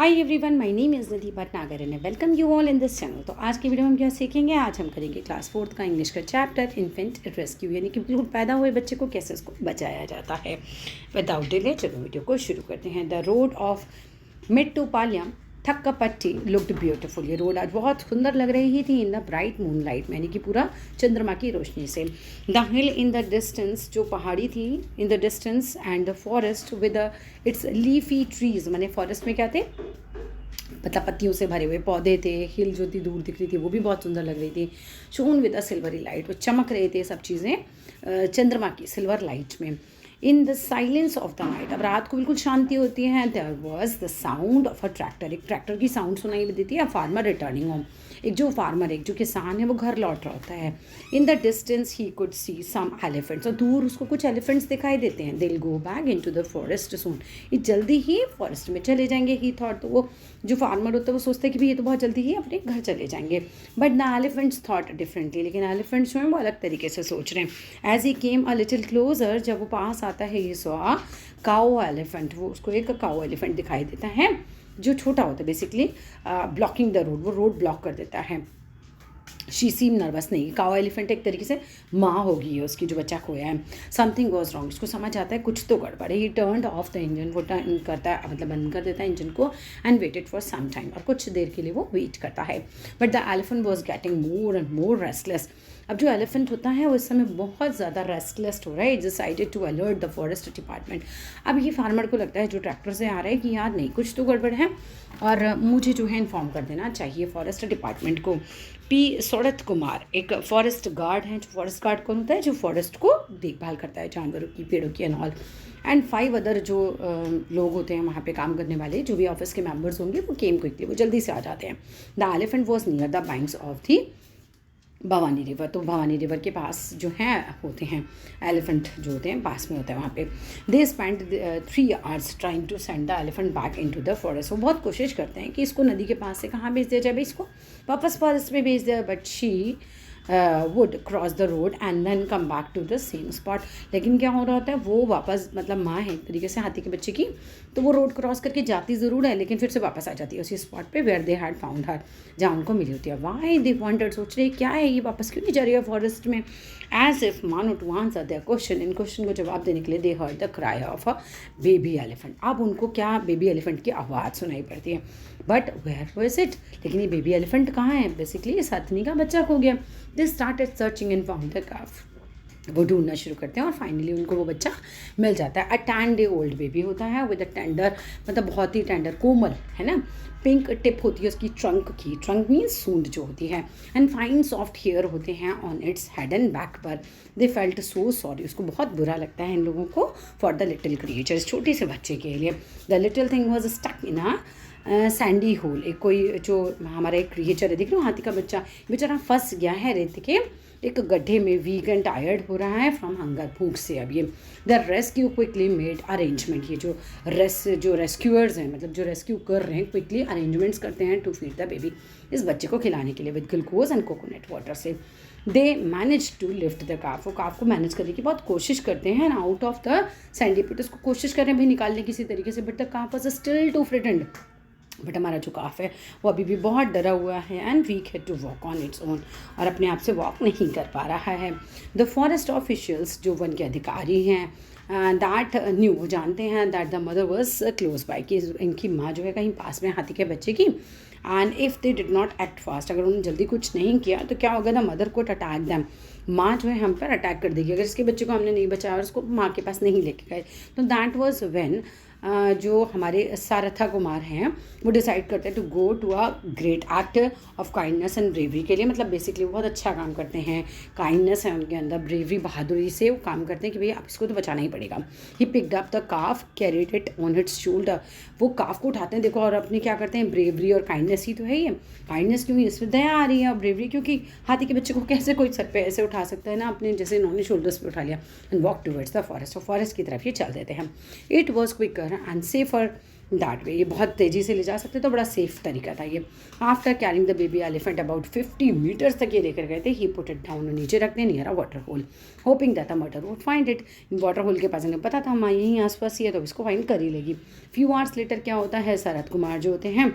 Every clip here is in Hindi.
Hi everyone, my name is Nidhi Bhatnagar and welcome you all in this channel. तो आज की वीडियो में हम क्या सीखेंगे, आज हम करेंगे क्लास 4th का इंग्लिश का चैप्टर इन्फेंट रेस्क्यू, यानी कि बिल्कुल पैदा हुए बच्चे को कैसे उसको बचाया जाता है। विदाउट डिले चलो वीडियो को शुरू करते हैं। The road of Mettupalayam Thakkapatti looked beautiful. ये रोड आज बहुत सुंदर लग रही थी in the bright moonlight में, यानी कि पूरा चंद्रमा की रोशनी से। The hill in the distance, जो पहाड़ी थी in the distance, and the forest with its leafy trees, माने फॉरेस्ट में क्या थे, मतलब पत्तियों से भरे हुए पौधे थे। हिल जो थी दूर दिख रही थी वो भी बहुत सुंदर लग रही थी। Shown with a silvery light, वो चमक रहे थे सब चीज़ें चंद्रमा की सिल्वर लाइट में। In the silence of the night, अब रात को बिल्कुल शांति होती है। There was the sound of a tractor, एक ट्रैक्टर की साउंड सुनाई देती है। फार्मर रिटर्निंग होम, एक जो फार्मर, एक जो किसान है वो घर लौट रहा होता है। In the distance he could see some elephants, और दूर उसको कुछ एलिफेंट्स दिखाई देते हैं। They'll go back into the forest soon, ये जल्दी ही फॉरेस्ट में चले जाएंगे। ही थॉट, तो वो जो फार्मर होता है वो सोचते हैं कि भाई ये तो बहुत जल्दी ही अपने घर चले जाएंगे। But the elephants thought differently, लेकिन एलिफेंट्स जो हैं वो अलग तरीके से सोच रहे हैं। As he came a little closer, जब वो पास आता है, ये सॉ काओ एलिफेंट, वो उसको एक काओ एलिफेंट दिखाई देता है जो छोटा होता है, बेसिकली ब्लॉकिंग द रोड, वो रोड ब्लॉक कर देता है। शी सीम नर्वस, नहीं, काओ एलिफेंट एक तरीके से माँ होगी उसकी जो बच्चा खोया है। समथिंग वॉज रॉन्ग, उसको समझ आता है कुछ तो गड़बड़ है। He turned off the engine, वो टर्न करता है, मतलब बंद कर देता है इंजन को। And waited for some time, और कुछ देर के लिए वो वेट करता है। But the elephant was getting more and more restless, अब जो एलिफेंट होता है वो इस समय बहुत ज़्यादा रेस्टलेस हो रहा है। Decided to alert the forest department, अब ये फार्मर को लगता है जो ट्रैक्टर से आ रहा है कि यार नहीं, कुछ तो गड़बड़ है और मुझे जो है इन्फॉर्म कर देना चाहिए फॉरेस्ट डिपार्टमेंट को। पी शरद कुमार एक फॉरेस्ट गार्ड हैं। जो फॉरेस्ट गार्ड कौन होता है, जो फॉरेस्ट को देखभाल करता है, जानवरों की, पेड़ों की एंड ऑल। एंड 5 अदर जो लोग होते हैं वहाँ पे काम करने वाले, जो भी ऑफिस के मेंबर्स होंगे, वो केम क्विकली, वो जल्दी से आ जाते हैं। The elephant was near the banks of the Bhavani river, तो भवानी रिवर के पास जो हैं होते हैं एलिफेंट, जो होते हैं पास में होता है वहाँ पे। They spend 3 hours trying to send the elephant back into the forest, वो बहुत कोशिश करते हैं कि इसको नदी के पास से कहाँ भेज दिया जाए, भाई इसको वापस फॉरेस्ट में भेज दिया। But she would cross the road and then come back to the same spot, लेकिन क्या हो रहा होता है, वो वापस, मतलब माँ है एक तरीके से हाथी के बच्चे की, तो वो रोड क्रॉस करके जाती ज़रूर है, लेकिन फिर से वापस आ जाती है उसी स्पॉट पे where they had found her, जहाँ उनको मिली होती है। वाई दे वांटेड, सोच रहे क्या है ये, वापस क्यों नहीं जा रही है फॉरेस्ट में। एज इफ मानो टू आंसर देयर क्वेश्चन, इन क्वेश्चन को जवाब देने के लिए they heard the cry of a baby elephant, अब उनको क्या बेबी एलिफेंट की आवाज़ सुनाई पड़ती है। बट वेयर वाज इट, लेकिन ये बेबी एलिफेंट कहाँ है, बेसिकली ये साथनी का बच्चा खो गया। They started searching and found the calf, वो ढूंढना शुरू करते हैं और फाइनली उनको वो बच्चा मिल जाता है। अ 10 डे ओल्ड बेबी होता है विद अ टेंडर, मतलब बहुत ही टेंडर, कोमल है ना, पिंक टिप होती है उसकी ट्रंक की, ट्रंक मीन्स सूंड जो होती है। एंड फाइन सॉफ्ट हेयर होते हैं on its head and back पर। दे फेल्ट सो सॉरी, उसको बहुत बुरा लगता है इन लोगों को, फॉर द लिटिल क्रिएचर, छोटे से बच्चे के लिए। The little thing was stuck in a sandy hole, एक कोई जो हमारा एक क्रिएचर है, देख रहे हो हाथी का बच्चा, बेचारा फंस गया है रेत के एक गड्ढे में, वीक एंड टायर्ड हो रहा है फ्रॉम हंगर, भूख से। अब ये the rescue quickly made arrangement, ये जो रेस्क्यूअर्स हैं, मतलब जो रेस्क्यू कर रहे हैं, क्विकली अरेंजमेंट्स करते हैं टू फीड द बेबी, इस बच्चे को खिलाने के लिए, with glucose and coconut water से। They manage to lift the calf, वो काफ को मैनेज करने की बहुत कोशिश करते हैं। आउट ऑफ द सैंडी पिट, उसको कोशिश कर रहे हैं भाई निकालने किसी तरीके से, but the calf was still too frightened, but हमारा जो काफ है वो अभी भी बहुत डरा हुआ है। एंड वीक है to walk on its own, और अपने आप से वॉक नहीं कर पा रहा है। द फॉरेस्ट ऑफिशियल्स, जो वन के अधिकारी हैं, दैट न्यू, वो जानते हैं that the mother was close by, कि इनकी माँ जो है कहीं पास में हाथी के बच्चे की। And if they did not act fast, अगर उन्होंने जल्दी कुछ नहीं किया तो क्या होगा, the mother code attack them, माँ जो है हम पर अटैक कर देगी अगर इसके बच्चे को हमने नहीं बचाया और उसको माँ के पास नहीं लेके गए। तो दैट वॉज व्हेन जो हमारे सारथा कुमार हैं वो डिसाइड करते हैं to go to a great act of kindness and bravery के लिए, मतलब बेसिकली वो बहुत अच्छा काम करते हैं, काइंडनेस है उनके अंदर, ब्रेवरी, बहादुरी से वो काम करते हैं कि भैया आप इसको तो बचाना ही पड़ेगा। He picked up the calf, carried it on it's shoulder, वो काफ को उठाते हैं, देखो, और अपने क्या करते हैं, ब्रेवरी और काइंडनेस ही तो है ये, काइंडनेस क्यों, इसमें दया आ रही है, और ब्रेवरी क्योंकि हाथी के बच्चे को कैसे कोई सर पे ऐसे उठा सकता है ना, अपने जैसे इन्होंने शोल्डर्स पे उठा लिया। And walk towards the forest, और फॉरेस्ट की तरफ ये चल देते हैं। It was quicker and safer that way. ये बहुत तेज़ी से ले जा सकते, तो बड़ा सेफ तरीका था ये। After carrying the baby elephant about 50 metres तक ये लेकर गए थे, ही पुट इट डाउन, नीचे रख दे near a water hole, hoping that the mother would find it. Water hole के पास इन्हें पता था माँ यहीं आसपास ही है, तो इसको फाइंड कर ही लेगी। फ्यू आवर्स लेटर क्या होता है, शरद कुमार जो होते हैं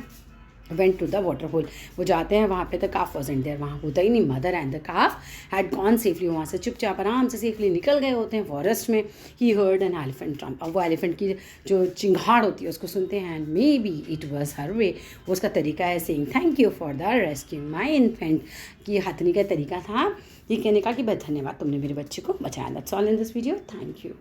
went to the water hole, वो जाते हैं वहाँ पे, द काफ वॉजंट देयर, वहाँ होता ही नहीं, mother and the calf had gone safely, वहाँ से चुपचाप आराम से सेफली निकल गए होते हैं फॉरेस्ट में। He heard an elephant Trump, अब वो एलिफेंट की जो चिंगाड़ होती है उसको सुनते हैं, and maybe it was her way, उसका तरीका है saying thank you for the rescue my infant, कि हथनी का तरीका था ये कहने का कि बहुत धन्यवाद तुमने मेरे बच्चे को बचाया। That's all in this video, thank you.